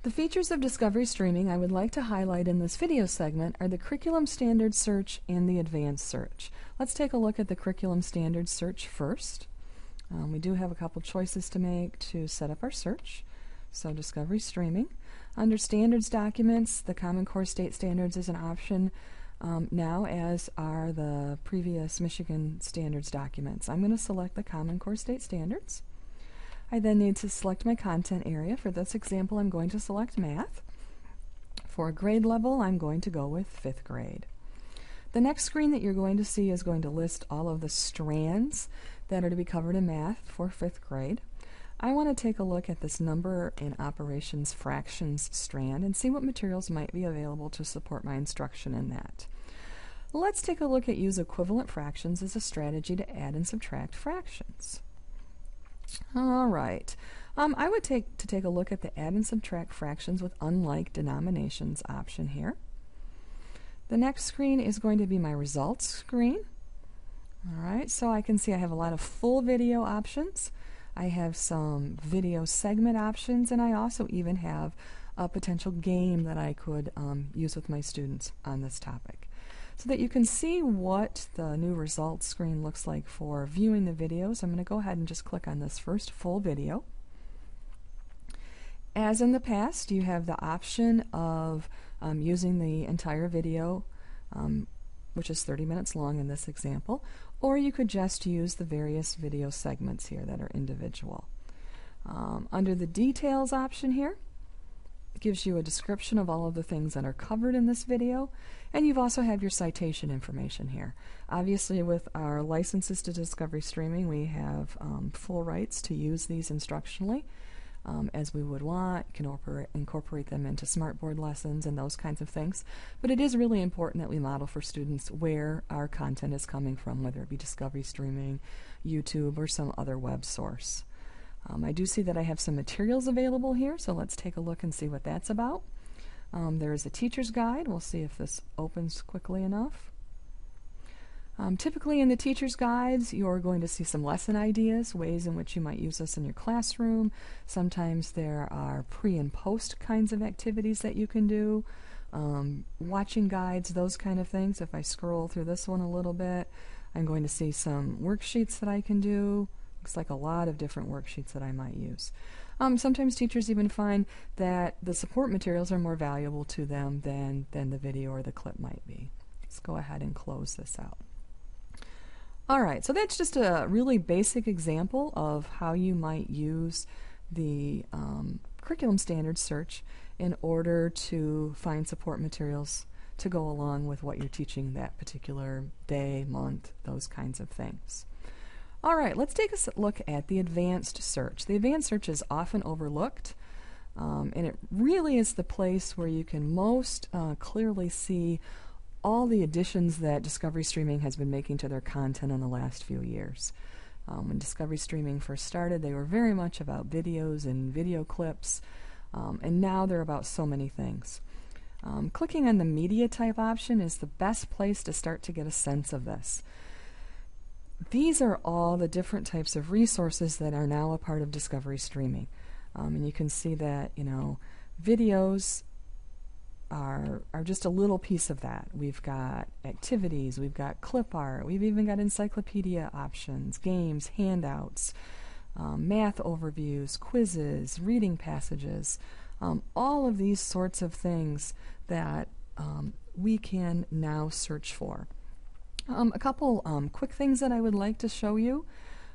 The features of Discovery Streaming I would like to highlight in this video segment are the Curriculum Standards Search and the Advanced Search. Let's take a look at the Curriculum Standards Search first. We do have a couple choices to make to set up our search. So Discovery Streaming. Under Standards Documents, the Common Core State Standards is an option now, as are the previous Michigan Standards documents. I'm going to select the Common Core State Standards. I then need to select my content area. For this example, I'm going to select math. For grade level, I'm going to go with 5th grade. The next screen that you're going to see is going to list all of the strands that are to be covered in math for 5th grade. I want to take a look at this number and operations fractions strand and see what materials might be available to support my instruction in that. Let's take a look at use equivalent fractions as a strategy to add and subtract fractions. All right. I would take a look at the add and subtract fractions with unlike denominations option here. The next screen is going to be my results screen. All right, so I can see I have a lot of full video options. I have some video segment options, and I also even have a potential game that I could use with my students on this topic. So that you can see what the new results screen looks like for viewing the videos, I'm going to go ahead and just click on this first full video. As in the past, you have the option of using the entire video, which is 30 minutes long in this example, or you could just use the various video segments here that are individual. Under the details option here, it gives you a description of all of the things that are covered in this video, and you've also have your citation information here. Obviously, with our licenses to Discovery Streaming, we have full rights to use these instructionally as we would want. You can incorporate them into smartboard lessons and those kinds of things. But it is really important that we model for students where our content is coming from, whether it be Discovery Streaming, YouTube, or some other web source. I do see that I have some materials available here, so let's take a look and see what that's about. There is a teacher's guide. We'll see if this opens quickly enough. Typically in the teacher's guides, you're going to see some lesson ideas, ways in which you might use this in your classroom. Sometimes there are pre and post kinds of activities that you can do. Watching guides, those kind of things. If I scroll through this one a little bit, I'm going to see some worksheets that I can do. Looks like a lot of different worksheets that I might use. Sometimes teachers even find that the support materials are more valuable to them than the video or the clip might be. Let's go ahead and close this out. Alright, so that's just a really basic example of how you might use the curriculum standards search in order to find support materials to go along with what you're teaching that particular day, month, those kinds of things. Alright, let's take a look at the advanced search. The advanced search is often overlooked, and it really is the place where you can most clearly see all the additions that Discovery Streaming has been making to their content in the last few years. When Discovery Streaming first started, they were very much about videos and video clips, and now they're about so many things. Clicking on the media type option is the best place to start to get a sense of this. These are all the different types of resources that are now a part of Discovery Streaming. And you can see that, videos are just a little piece of that. We've got activities, we've got clip art, we've even got encyclopedia options, games, handouts, math overviews, quizzes, reading passages, all of these sorts of things that we can now search for. A couple quick things that I would like to show you.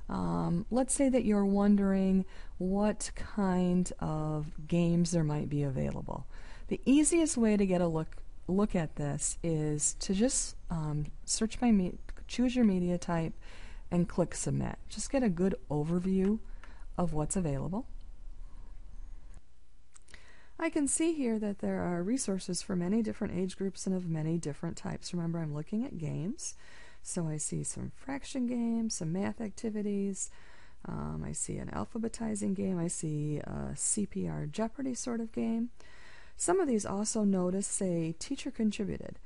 Let's say that you're wondering what kind of games there might be available. The easiest way to get a look at this is to just search by choose your media type and click submit. Just get a good overview of what's available. I can see here that there are resources for many different age groups and of many different types. Remember, I'm looking at games, so I see some fraction games, some math activities, I see an alphabetizing game, I see a CPR Jeopardy sort of game. Some of these also notice say teacher contributed.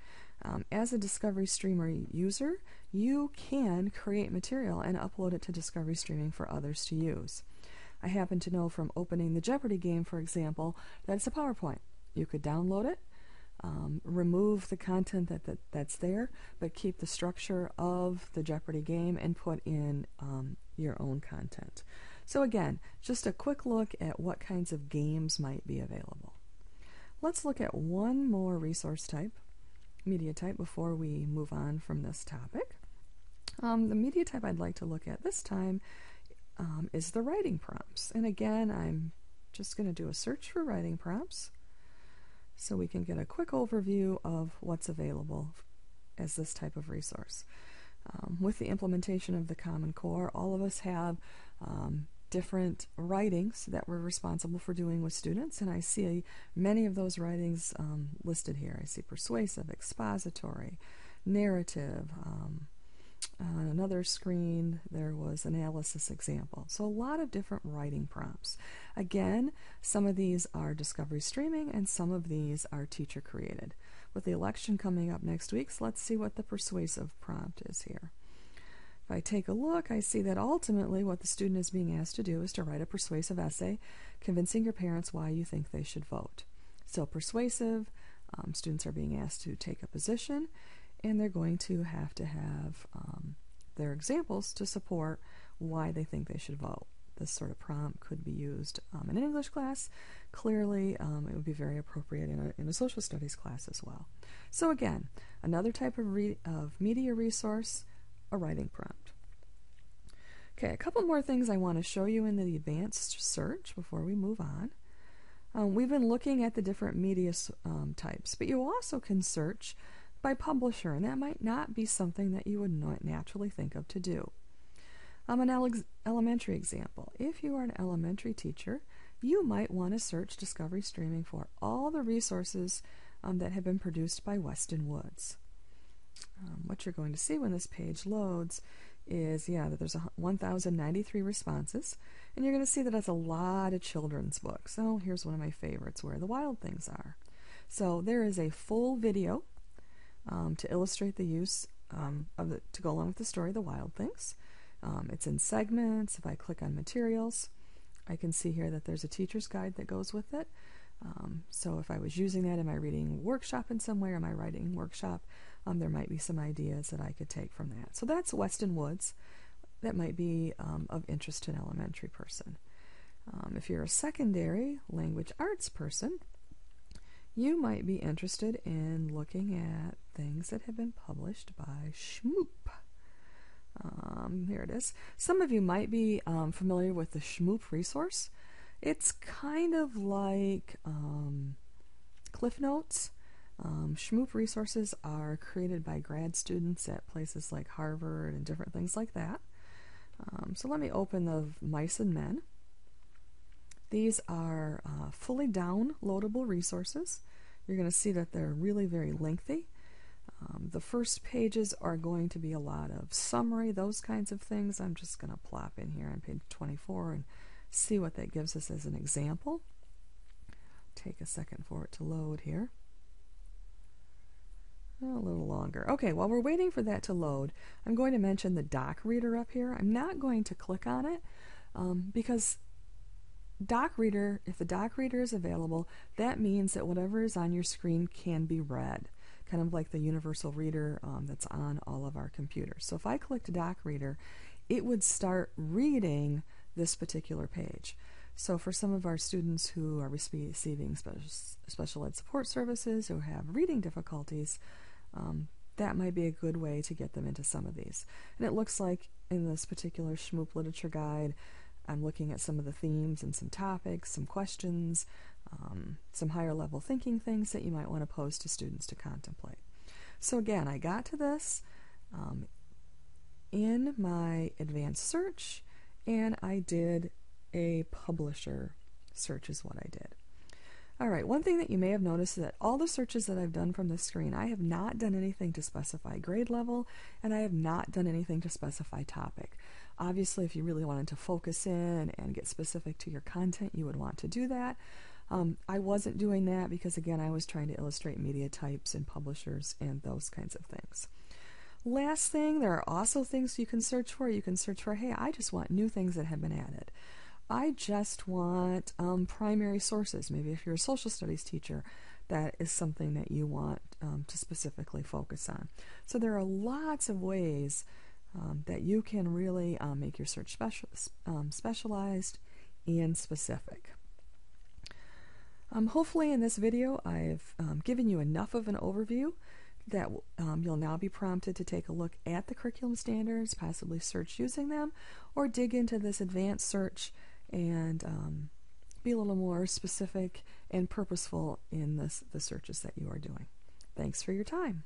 As a Discovery Streamer user, you can create material and upload it to Discovery Streaming for others to use. I happen to know from opening the Jeopardy game, for example, that it's a PowerPoint. You could download it, remove the content that's there, but keep the structure of the Jeopardy game and put in your own content. So again, just a quick look at what kinds of games might be available. Let's look at one more resource type, media type, before we move on from this topic. The media type I'd like to look at this time is the writing prompts. And again, I'm just going to do a search for writing prompts so we can get a quick overview of what's available as this type of resource. With the implementation of the Common Core, all of us have different writings that we're responsible for doing with students, and I see many of those writings listed here. I see persuasive, expository, narrative. On another screen, there was analysis example. So a lot of different writing prompts. Again, some of these are Discovery Streaming and some of these are teacher created. With the election coming up next week, so let's see what the persuasive prompt is here. If I take a look, I see that ultimately what the student is being asked to do is to write a persuasive essay convincing your parents why you think they should vote. So persuasive, students are being asked to take a position, and they're going to have their examples to support why they think they should vote. This sort of prompt could be used in an English class. Clearly, it would be very appropriate in a social studies class as well. So again, another type of media resource, a writing prompt. Okay, a couple more things I want to show you in the advanced search before we move on. We've been looking at the different media types, but you also can search by publisher, and that might not be something that you would not naturally think of to do. An elementary example. If you are an elementary teacher, you might want to search Discovery Streaming for all the resources that have been produced by Weston Woods. What you're going to see when this page loads is, that there's 1,093 responses, and you're going to see that that's a lot of children's books. So here's one of my favorites, Where the Wild Things Are. So there is a full video to illustrate the use to go along with the story, The Wild Things. It's in segments. If I click on materials, I can see here that there's a teacher's guide that goes with it. So if I was using that in my reading workshop in some way, or my writing workshop, there might be some ideas that I could take from that. So that's Weston Woods. That might be of interest to an elementary person. If you're a secondary language arts person, you might be interested in looking at things that have been published by Shmoop. Here it is. Some of you might be familiar with the Shmoop resource. It's kind of like Cliff Notes. Shmoop resources are created by grad students at places like Harvard and different things like that. So let me open the Mice and Men. These are fully downloadable resources. You're going to see that they're really very lengthy. The first pages are going to be a lot of summary, those kinds of things. I'm just going to plop in here on page 24 and see what that gives us as an example. Take a second for it to load here. A little longer. Okay, while we're waiting for that to load, I'm going to mention the doc reader up here. I'm not going to click on it because doc reader, if the doc reader is available, that means that whatever is on your screen can be read, kind of like the universal reader that's on all of our computers. So if I clicked doc reader, it would start reading this particular page. So for some of our students who are receiving special ed support services, who have reading difficulties, that might be a good way to get them into some of these. And it looks like in this particular Shmoop literature guide, I'm looking at some of the themes and some topics, some questions, some higher level thinking things that you might want to pose to students to contemplate. So again, I got to this in my advanced search, and I did a publisher search is what I did. All right, one thing that you may have noticed is that all the searches that I've done from this screen, I have not done anything to specify grade level, and I have not done anything to specify topic. Obviously, if you really wanted to focus in and get specific to your content, you would want to do that. I wasn't doing that because, again, I was trying to illustrate media types and publishers and those kinds of things. Last thing, there are also things you can search for. You can search for, hey, I just want new things that have been added. I just want primary sources. Maybe if you're a social studies teacher, that is something that you want to specifically focus on. So there are lots of ways that you can really make your search specialized and specific. Hopefully in this video I've given you enough of an overview that you'll now be prompted to take a look at the curriculum standards, possibly search using them, or dig into this advanced search and be a little more specific and purposeful in the searches that you are doing. Thanks for your time.